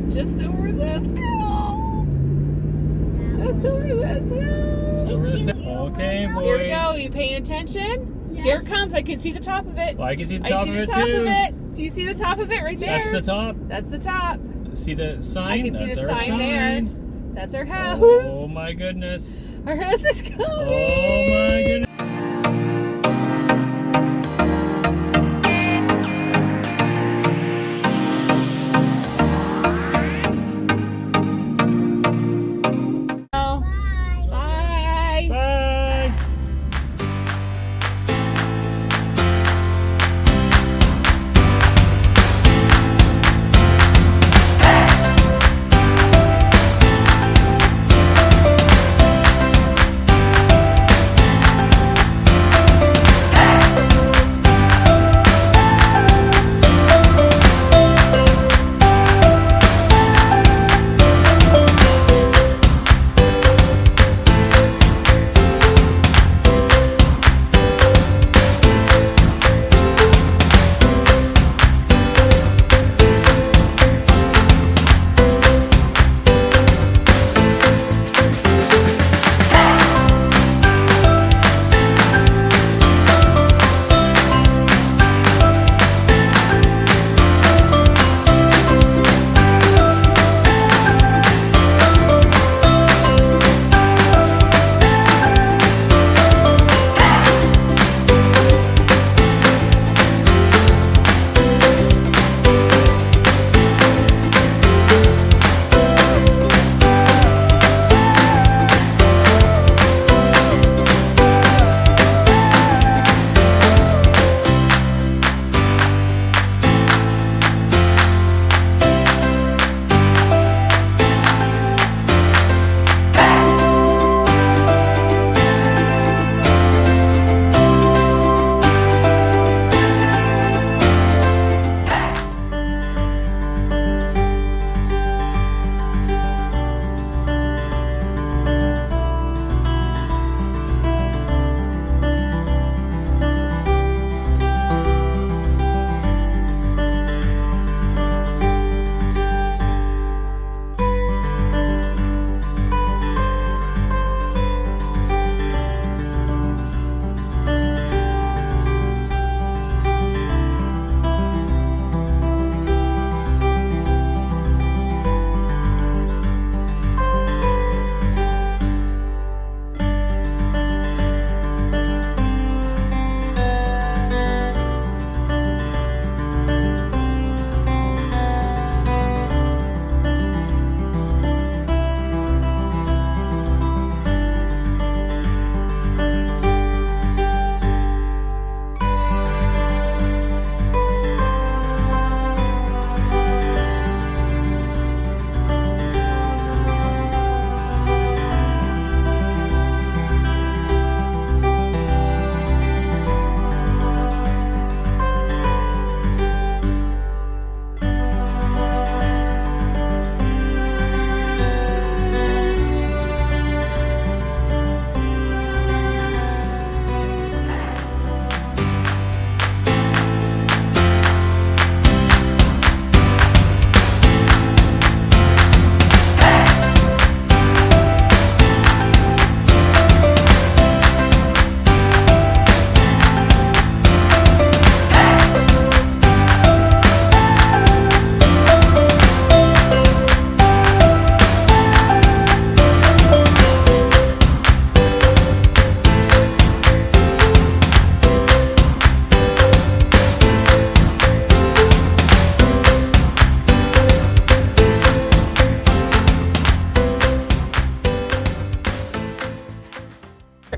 Just over this hill. Just over this hill. Just over this hill. Okay, boys. Here we go. Are you paying attention? Yes. Here it comes. I can see the top of it. Well, I can see the top of it, I see the top too. of it. Do you see the top of it right there? That's the top. That's the top. See the sign? I can see That's the our sign there. That's our house. Oh, my goodness. Our house is coming. Oh, my goodness. Bye. Bye.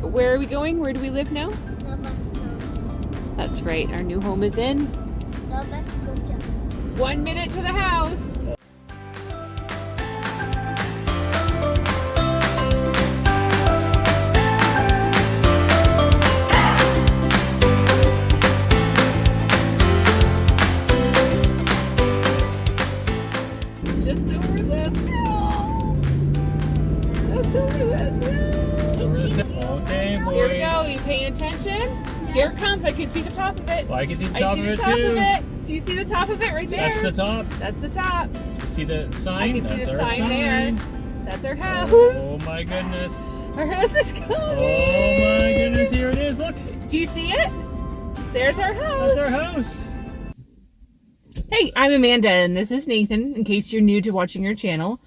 Where are we going? Where do we live now? Nova Scotia. That's right. Our new home is in Nova Scotia. 1 minute to the house. Just over this hill. Just over this hill. Okay, boys. Here we go. Are you paying attention? Yes. Here it comes. I can see the top of it. Well, I can see the I top see of the it, top too. of it. Do you see the top of it right there? That's the top. That's the top. See the sign? I can see That's the our sign there. That's our house. Oh my goodness. Our house is coming. Oh my goodness, here it is. Look. Do you see it? There's our house. That's our house. Hey, I'm Amanda, and this is Nathan, in case you're new to watching our channel.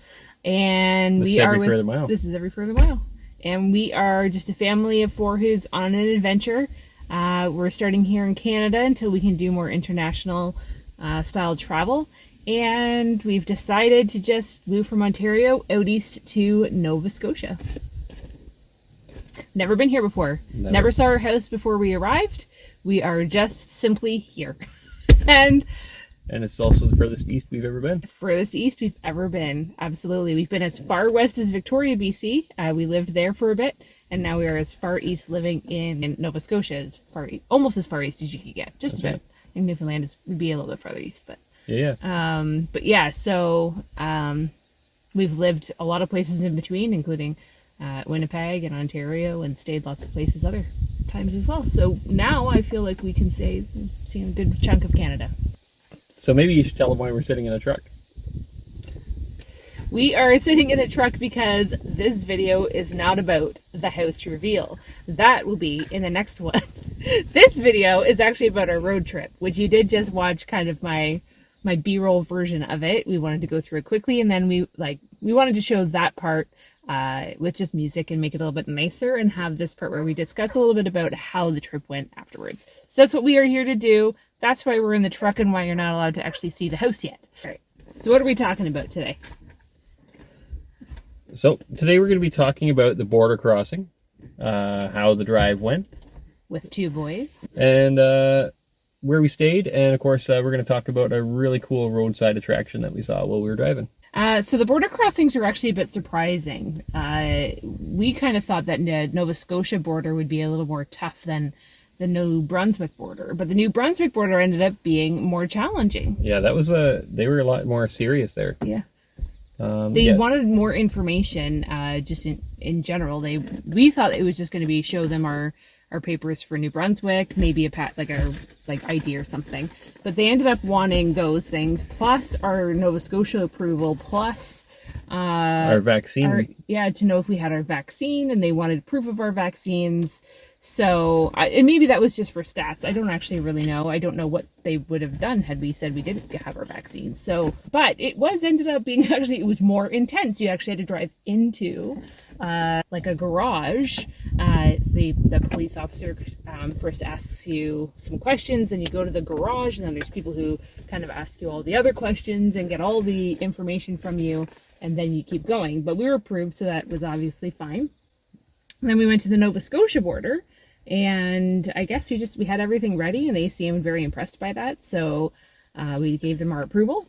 And This we is are Every with, Further Mile. This is Every Further Mile. And we are just a family of four who's on an adventure. We're starting here in Canada until we can do more international style travel. And we've decided to just move from Ontario out east to Nova Scotia. Never been here before. Never saw our house before we arrived. We are just simply here. And it's also the furthest east we've ever been. Furthest east we've ever been. Absolutely. We've been as far west as Victoria, BC. We lived there for a bit. And now we are as far east living in Nova Scotia, as far almost as far east as you could get. Just about. I think Newfoundland would be a little bit farther east, but Yeah. but yeah, so we've lived a lot of places in between, including Winnipeg and Ontario, and stayed lots of places other times as well. So now I feel like we can say we've seen a good chunk of Canada. So maybe you should tell them why we're sitting in a truck. We are sitting in a truck because this video is not about the house reveal. That will be in the next one. This video is actually about our road trip, which you did just watch kind of my B-roll version of it. We wanted to go through it quickly, and then we wanted to show that part with just music and make it a little bit nicer, and have this part where we discuss a little bit about how the trip went afterwards. So that's what we are here to do. That's why we're in the truck and why you're not allowed to actually see the house yet. All right. So what are we talking about today? So today we're going to be talking about the border crossing, how the drive went. With two boys. And where we stayed. And of course, we're going to talk about a really cool roadside attraction that we saw while we were driving. So the border crossings were actually a bit surprising. We kind of thought that the Nova Scotia border would be a little more tough than the New Brunswick border, but the New Brunswick border ended up being more challenging. Yeah, that was they were a lot more serious there. Yeah. They wanted more information, just in general. We thought it was just going to be show them our papers for New Brunswick, maybe our ID or something. But they ended up wanting those things, plus our Nova Scotia approval, plus our vaccine. To know if we had our vaccine, and they wanted proof of our vaccines. So, and maybe that was just for stats. I don't actually really know. I don't know what they would have done had we said we didn't have our vaccine. So, but it ended up being it was more intense. You actually had to drive into like a garage. So the police officer first asks you some questions, then you go to the garage, and then there's people who kind of ask you all the other questions and get all the information from you, and then you keep going. But we were approved, so that was obviously fine. And then we went to the Nova Scotia border, and I guess we had everything ready, and they seemed very impressed by that. So we gave them our approval,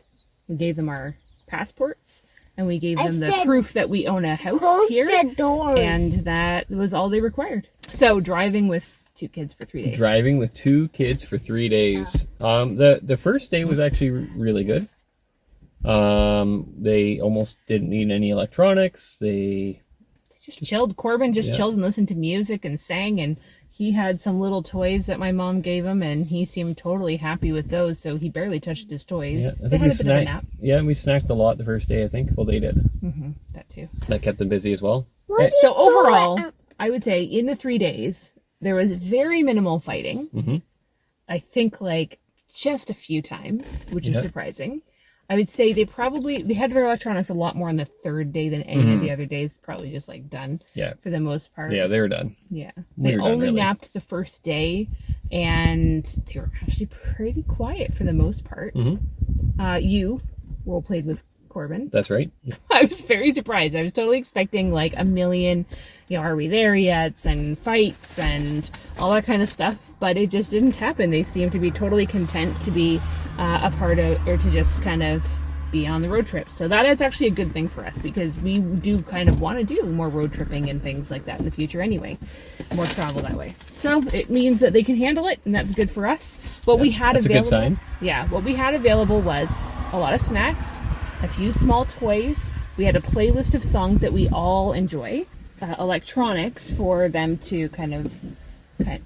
we gave them our passports, and we gave them the proof that we own a house here. And that was all they required. So driving with two kids for 3 days. Driving with two kids for 3 days. The first day was actually really good. They almost didn't need any electronics. They just chilled. Corbin just chilled and listened to music and sang, and he had some little toys that my mom gave him, and he seemed totally happy with those, so he barely touched his toys. Yeah, I they think had a bit of a nap. Yeah, we snacked a lot the first day, I think. Well, they did. Mm-hmm, that too. That kept them busy as well. So overall, I would say in the 3 days, there was very minimal fighting. Mm-hmm. I think just a few times, which is surprising. I would say they had their electronics a lot more on the third day than any of the other days. Probably just done for the most part. Yeah, they were done. Yeah. They only napped the first day, and they were actually pretty quiet for the most part. Mm-hmm. You role played with Corbin. That's right. I was very surprised. I was totally expecting a million, are we there yet, and fights and all that kind of stuff, but it just didn't happen. They seemed to be totally content to be a part of, or to just kind of be on the road trip. So that is actually a good thing for us, because we do kind of want to do more road tripping and things like that in the future anyway. More travel that way. So it means that they can handle it, and that's good for us. What we had available, a good sign. Yeah, what we had available was a lot of snacks, a few small toys. We had a playlist of songs that we all enjoy, electronics for them to kind of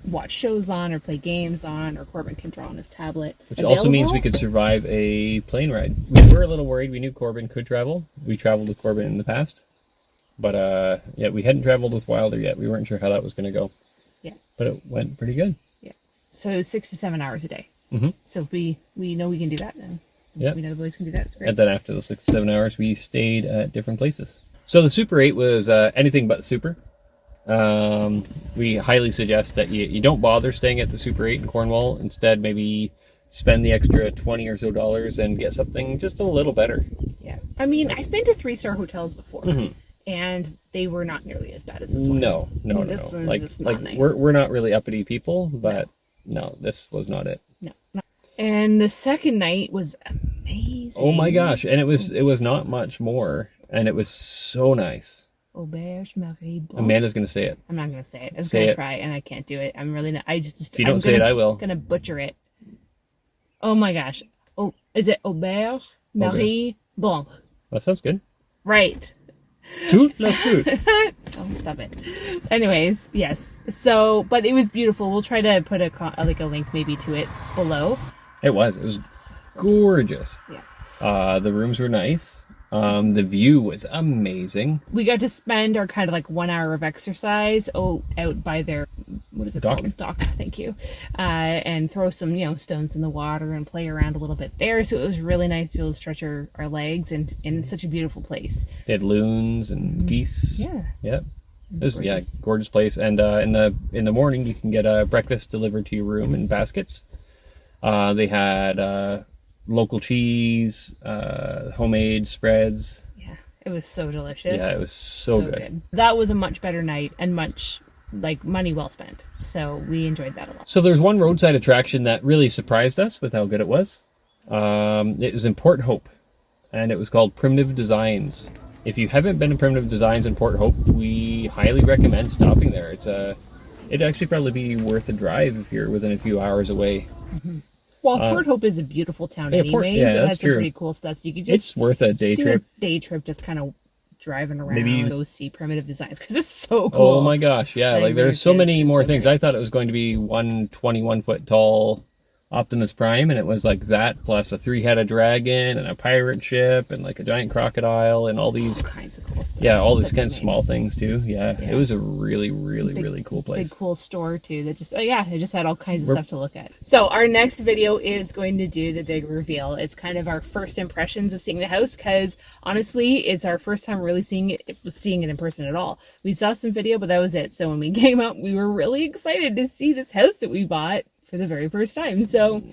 watch shows on or play games on, or Corbin can draw on his tablet. Which also means we could survive a plane ride. We were a little worried. We knew Corbin could travel. We traveled with Corbin in the past. But, yeah, we hadn't traveled with Wilder yet. We weren't sure how that was going to go. Yeah. But it went pretty good. Yeah. So it was 6 to 7 hours a day. Mm-hmm. So if we know we can do that, then yeah. we know the boys can do that. It's great. And then after the 6 to 7 hours, we stayed at different places. So the Super 8 was anything but super. We highly suggest that you don't bother staying at the Super 8 in Cornwall. Instead, maybe spend the extra $20 or so and get something just a little better. Yeah. I mean, I've been to 3-star hotels before. Mm-hmm. And they were not nearly as bad as this one. No. This one's Like, just not nice. we're not really uppity people, but no, this was not it. No. And the second night was amazing. Oh my gosh! And it was not much more, and it was so nice. Auberge Marie Blanc. Amanda's gonna say it. I'm not gonna say it. I was Say gonna it. try, and I can't do it. I'm really not. If you don't say it, I will. I'm gonna butcher it. Oh my gosh! Oh, is it Auberge Marie Blanc? That sounds good. Right. Tout la tout. Oh, stop it. Anyways, yes. So, but it was beautiful. We'll try to put a link maybe to it below. It was gorgeous. Yeah. The rooms were nice. The view was amazing. We got to spend our kind of like 1 hour of exercise out by their, what is it Dock. called? Dock, thank you. And throw some, stones in the water and play around a little bit there. So it was really nice to be able to stretch our legs and in such a beautiful place. They had loons and geese. Yeah. Yep. It was gorgeous. gorgeous place. And in the morning you can get breakfast delivered to your room in baskets. They had local cheese, homemade spreads. Yeah, it was so delicious. Yeah, it was so good. That was a much better night and much money well spent. So we enjoyed that a lot. So there's one roadside attraction that really surprised us with how good it was. It was in Port Hope, and it was called Primitive Designs. If you haven't been to Primitive Designs in Port Hope, we highly recommend stopping there. It'd actually probably be worth a drive if you're within a few hours away. Mm-hmm. Well, Port Hope is a beautiful town anyways. Yeah, it that's has true. some pretty cool stuff. So you could just It's worth a day trip. day trip, just kind of driving around Maybe and go see Primitive Designs because it's so cool. Oh my gosh, yeah. Like there's so many more things. I thought it was going to be one 21-foot tall Optimus Prime, and it was like that plus a 3-headed dragon and a pirate ship and like a giant crocodile and all these kinds of cool stuff. Yeah, all these kind of small things too. Yeah, it was a really, really, really cool place. Big cool store too. That just it just had all kinds of stuff to look at. So our next video is going to do the big reveal. It's kind of our first impressions of seeing the house because honestly, it's our first time really seeing it in person at all. We saw some video, but that was it. So when we came up, we were really excited to see this house that we bought for the very first time. So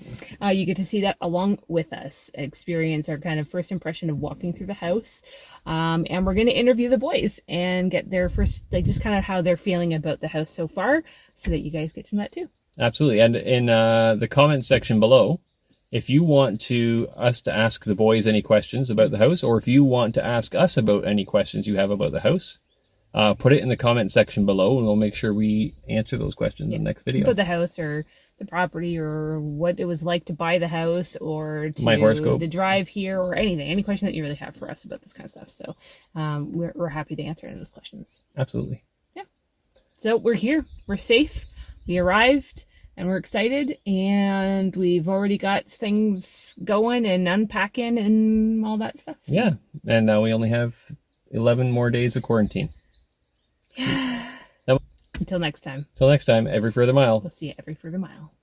you get to see that along with us, experience our kind of first impression of walking through the house. And we're going to interview the boys and get their first, just kind of how they're feeling about the house so far so that you guys get to know that too. Absolutely. And in the comments section below, if you want us to ask the boys any questions about the house, or if you want to ask us about any questions you have about the house, put it in the comment section below and we'll make sure we answer those questions in the next video. About the house or the property or what it was like to buy the house or to my horoscope, the drive here or anything, any question that you really have for us about this kind of stuff. So we're happy to answer any of those questions. Absolutely. Yeah. So we're here. We're safe. We arrived and we're excited and we've already got things going and unpacking and all that stuff. Yeah. And now we only have 11 more days of quarantine. Yeah. Until next time. Till next time, every further mile. We'll see you every further mile.